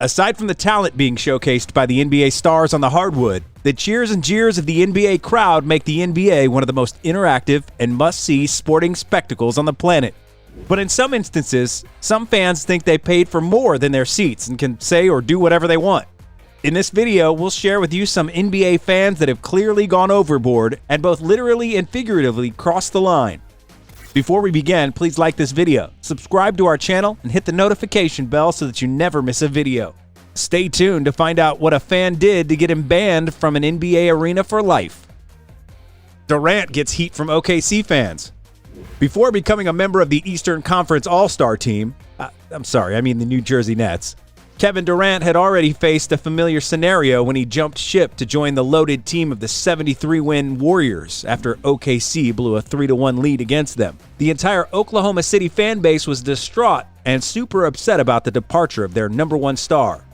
Aside from the talent being showcased by the NBA stars on the hardwood, the cheers and jeers of the NBA crowd make the NBA one of the most interactive and must-see sporting spectacles on the planet. But in some instances, some fans think they paid for more than their seats and can say or do whatever they want. In this video, we'll share with you some NBA fans that have clearly gone overboard and both literally and figuratively crossed the line. Before we begin, please like this video, subscribe to our channel, and hit the notification bell so that you never miss a video. Stay tuned to find out what a fan did to get him banned from an NBA arena for life. Durant gets heat from OKC fans. Before becoming a member of the Eastern Conference All-Star team, the New Jersey Nets, Kevin Durant had already faced a familiar scenario when he jumped ship to join the loaded team of the 73-win Warriors after OKC blew a 3-1 lead against them. The entire Oklahoma City fan base was distraught and super upset about the departure of their number one star.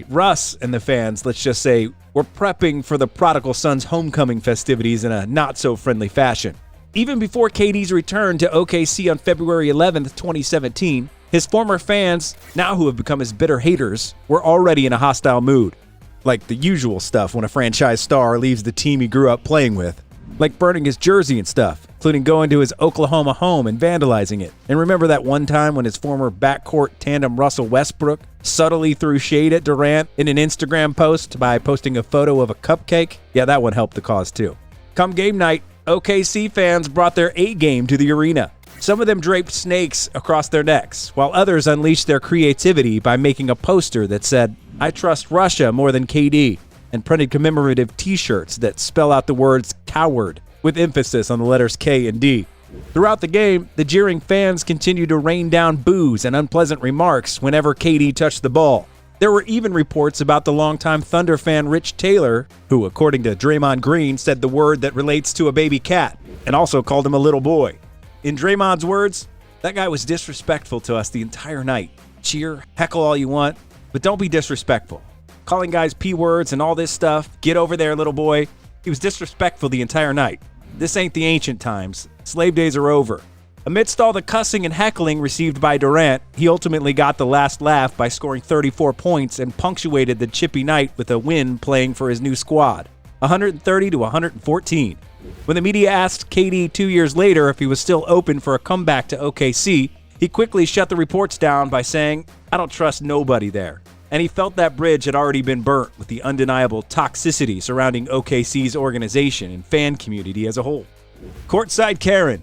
Russ and the fans, let's just say, were prepping for the prodigal son's homecoming festivities in a not-so-friendly fashion. Even before KD's return to OKC on February 11th, 2017, his former fans, now who have become his bitter haters, were already in a hostile mood. Like the usual stuff when a franchise star leaves the team he grew up playing with. Like burning his jersey and stuff, including going to his Oklahoma home and vandalizing it. And remember that one time when his former backcourt tandem Russell Westbrook subtly threw shade at Durant in an Instagram post by posting a photo of a cupcake? Yeah, that one helped the cause too. Come game night, OKC fans brought their A-game to the arena. Some of them draped snakes across their necks, while others unleashed their creativity by making a poster that said, "I trust Russia more than KD," and printed commemorative t-shirts that spell out the words coward, with emphasis on the letters K and D. Throughout the game, the jeering fans continued to rain down boos and unpleasant remarks whenever KD touched the ball. There were even reports about the longtime Thunder fan Rich Taylor, who, according to Draymond Green, said the word that relates to a baby cat, and also called him a little boy. In Draymond's words, that guy was disrespectful to us the entire night. Cheer, heckle all you want, but don't be disrespectful. Calling guys P-words and all this stuff, get over there, little boy. He was disrespectful the entire night. This ain't the ancient times. Slave days are over. Amidst all the cussing and heckling received by Durant, he ultimately got the last laugh by scoring 34 points and punctuated the chippy night with a win playing for his new squad, 130 to 114. When the media asked KD 2 years later if he was still open for a comeback to OKC, he quickly shut the reports down by saying, "I don't trust nobody there." And he felt that bridge had already been burnt with the undeniable toxicity surrounding OKC's organization and fan community as a whole. Courtside Karen.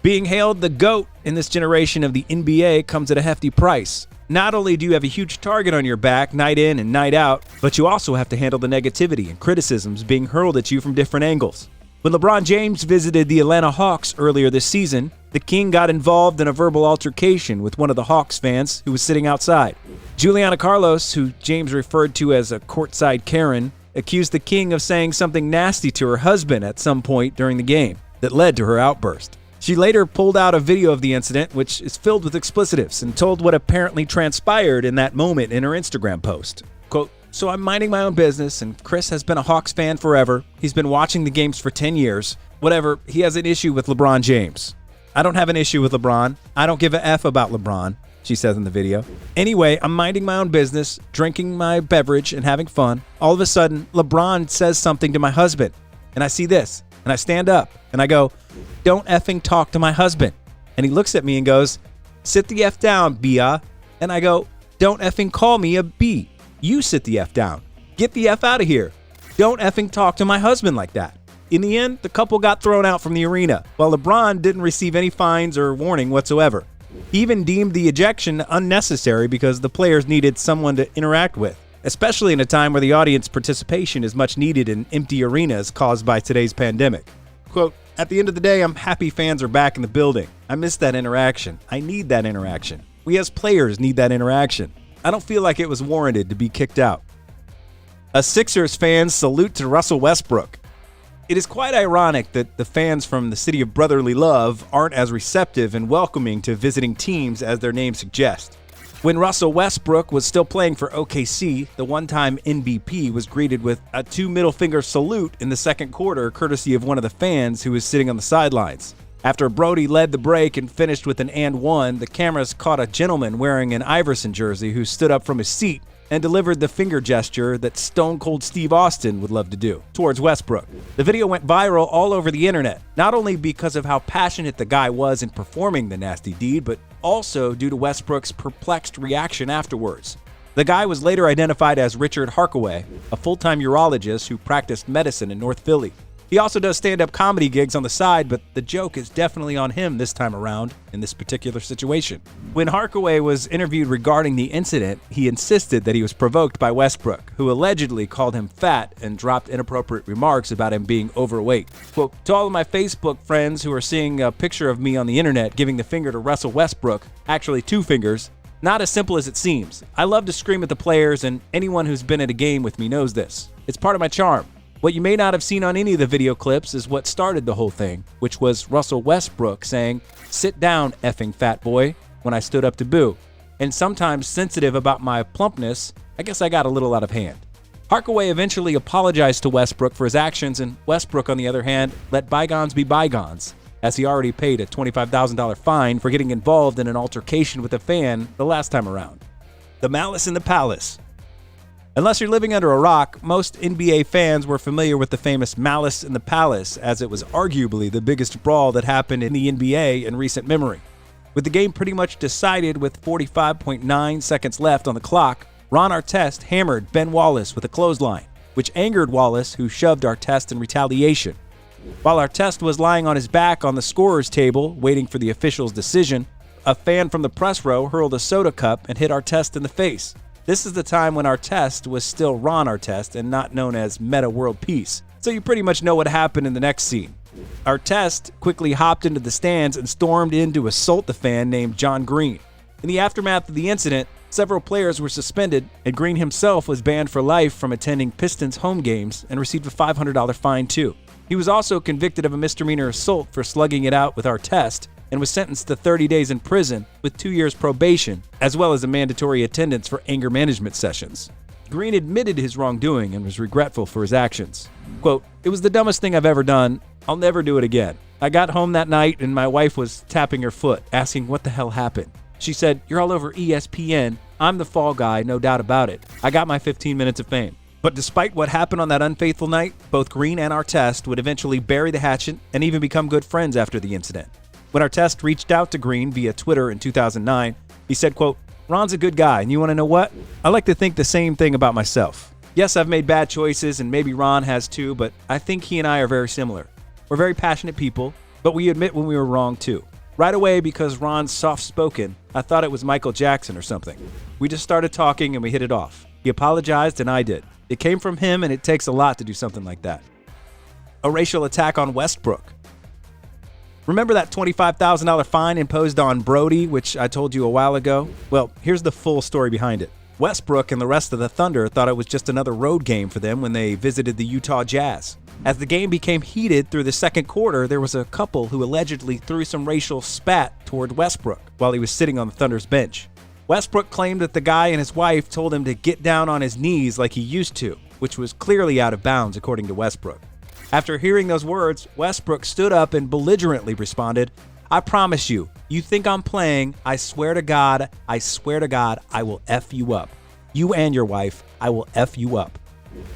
Being hailed the GOAT in this generation of the NBA comes at a hefty price. Not only do you have a huge target on your back night in and night out, but you also have to handle the negativity and criticisms being hurled at you from different angles. When LeBron James visited the Atlanta Hawks earlier this season, the King got involved in a verbal altercation with one of the Hawks fans who was sitting outside. Juliana Carlos, who James referred to as a Courtside Karen, accused the King of saying something nasty to her husband at some point during the game that led to her outburst. She later pulled out a video of the incident, which is filled with explicitives, and told what apparently transpired in that moment in her Instagram post. Quote, "So I'm minding my own business, and Chris has been a Hawks fan forever. He's been watching the games for 10 years. Whatever, he has an issue with LeBron James. I don't have an issue with LeBron. I don't give a F about LeBron," she says in the video. "Anyway, I'm minding my own business, drinking my beverage and having fun. All of a sudden, LeBron says something to my husband, and I see this, and I stand up, and I go, 'Don't effing talk to my husband.' And he looks at me and goes, 'Sit the F down, Bia.' And I go, 'Don't effing call me a B. You sit the F down. Get the F out of here. Don't effing talk to my husband like that.' In the end, the couple got thrown out from the arena, while LeBron didn't receive any fines or warning whatsoever. He even deemed the ejection unnecessary because the players needed someone to interact with, especially in a time where the audience participation is much needed in empty arenas caused by today's pandemic. Quote, "At the end of the day, I'm happy fans are back in the building. I miss that interaction. I need that interaction. We as players need that interaction. I don't feel like it was warranted to be kicked out." A Sixers fan's salute to Russell Westbrook. It is quite ironic that the fans from the city of brotherly love aren't as receptive and welcoming to visiting teams as their name suggests. When Russell Westbrook was still playing for OKC, the one-time MVP was greeted with a 2 middle finger salute in the second quarter, courtesy of one of the fans who was sitting on the sidelines. After Brody led the break and finished with an and one, the cameras caught a gentleman wearing an Iverson jersey who stood up from his seat and delivered the finger gesture that Stone Cold Steve Austin would love to do towards Westbrook. The video went viral all over the internet, not only because of how passionate the guy was in performing the nasty deed, but also due to Westbrook's perplexed reaction afterwards. The guy was later identified as Richard Harkaway, a full-time urologist who practiced medicine in North Philly. He also does stand-up comedy gigs on the side, but the joke is definitely on him this time around in this particular situation. When Harkaway was interviewed regarding the incident, he insisted that he was provoked by Westbrook, who allegedly called him fat and dropped inappropriate remarks about him being overweight. Quote, "To all of my Facebook friends who are seeing a picture of me on the internet giving the finger to Russell Westbrook, actually 2 fingers, not as simple as it seems. I love to scream at the players, and anyone who's been at a game with me knows this. It's part of my charm. What you may not have seen on any of the video clips is what started the whole thing, which was Russell Westbrook saying, 'Sit down, effing fat boy,' when I stood up to boo. And sometimes sensitive about my plumpness, I guess I got a little out of hand." Harkaway eventually apologized to Westbrook for his actions, and Westbrook, on the other hand, let bygones be bygones, as he already paid a $25,000 fine for getting involved in an altercation with a fan the last time around. The Malice in the Palace. Unless you're living under a rock, most NBA fans were familiar with the famous Malice in the Palace, as it was arguably the biggest brawl that happened in the NBA in recent memory. With the game pretty much decided with 45.9 seconds left on the clock, Ron Artest hammered Ben Wallace with a clothesline, which angered Wallace, who shoved Artest in retaliation. While Artest was lying on his back on the scorer's table, waiting for the official's decision, a fan from the press row hurled a soda cup and hit Artest in the face. This is the time when Artest was still Ron Artest and not known as Meta World Peace, so you pretty much know what happened in the next scene. Artest quickly hopped into the stands and stormed in to assault the fan named John Green. In the aftermath of the incident, several players were suspended, and Green himself was banned for life from attending Pistons home games and received a $500 fine too. He was also convicted of a misdemeanor assault for slugging it out with Artest, and was sentenced to 30 days in prison with 2 years probation, as well as a mandatory attendance for anger management sessions. Green admitted his wrongdoing and was regretful for his actions. Quote, "It was the dumbest thing I've ever done. I'll never do it again. I got home that night and my wife was tapping her foot, asking what the hell happened. She said, 'You're all over ESPN. I'm the fall guy, no doubt about it. I got my 15 minutes of fame.'" But despite what happened on that unfaithful night, both Green and Artest would eventually bury the hatchet and even become good friends after the incident. When Artest reached out to Green via Twitter in 2009, he said, quote, "Ron's a good guy, and you want to know what? I like to think the same thing about myself. Yes, I've made bad choices, and maybe Ron has too, but I think he and I are very similar. We're very passionate people, but we admit when we were wrong too. Right away, because Ron's soft-spoken, I thought it was Michael Jackson or something. We just started talking and we hit it off. He apologized and I did. It came from him, and it takes a lot to do something like that." A racial attack on Westbrook. Remember that $25,000 fine imposed on Brody, which I told you a while ago? Well, here's the full story behind it. Westbrook and the rest of the Thunder thought it was just another road game for them when they visited the Utah Jazz. As the game became heated through the second quarter, there was a couple who allegedly threw some racial spat toward Westbrook while he was sitting on the Thunder's bench. Westbrook claimed that the guy and his wife told him to get down on his knees like he used to, which was clearly out of bounds according to Westbrook. After hearing those words, Westbrook stood up and belligerently responded, "I promise you, you think I'm playing, I swear to God, I will F you up. You and your wife, I will F you up."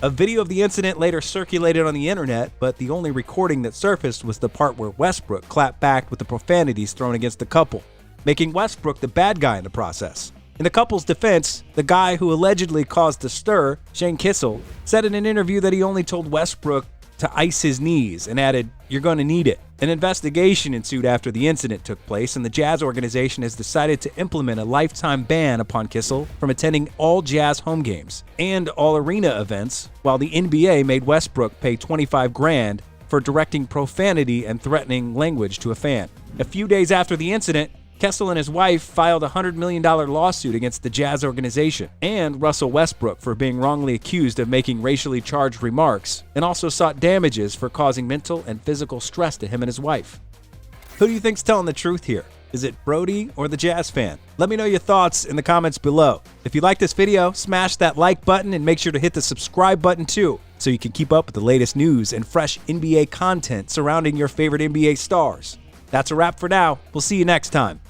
A video of the incident later circulated on the internet, but the only recording that surfaced was the part where Westbrook clapped back with the profanities thrown against the couple, making Westbrook the bad guy in the process. In the couple's defense, the guy who allegedly caused the stir, Shane Kissel, said in an interview that he only told Westbrook to ice his knees and added, "You're going to need it." An investigation ensued after the incident took place, and the Jazz organization has decided to implement a lifetime ban upon Kissel from attending all Jazz home games and all arena events, while the NBA made Westbrook pay $25,000 for directing profanity and threatening language to a fan. A few days after the incident, Kessel and his wife filed a $100 million lawsuit against the Jazz organization and Russell Westbrook for being wrongly accused of making racially charged remarks, and also sought damages for causing mental and physical stress to him and his wife. Who do you think's telling the truth here? Is it Brody or the Jazz fan? Let me know your thoughts in the comments below. If you like this video, smash that like button and make sure to hit the subscribe button too, so you can keep up with the latest news and fresh NBA content surrounding your favorite NBA stars. That's a wrap for now. We'll see you next time.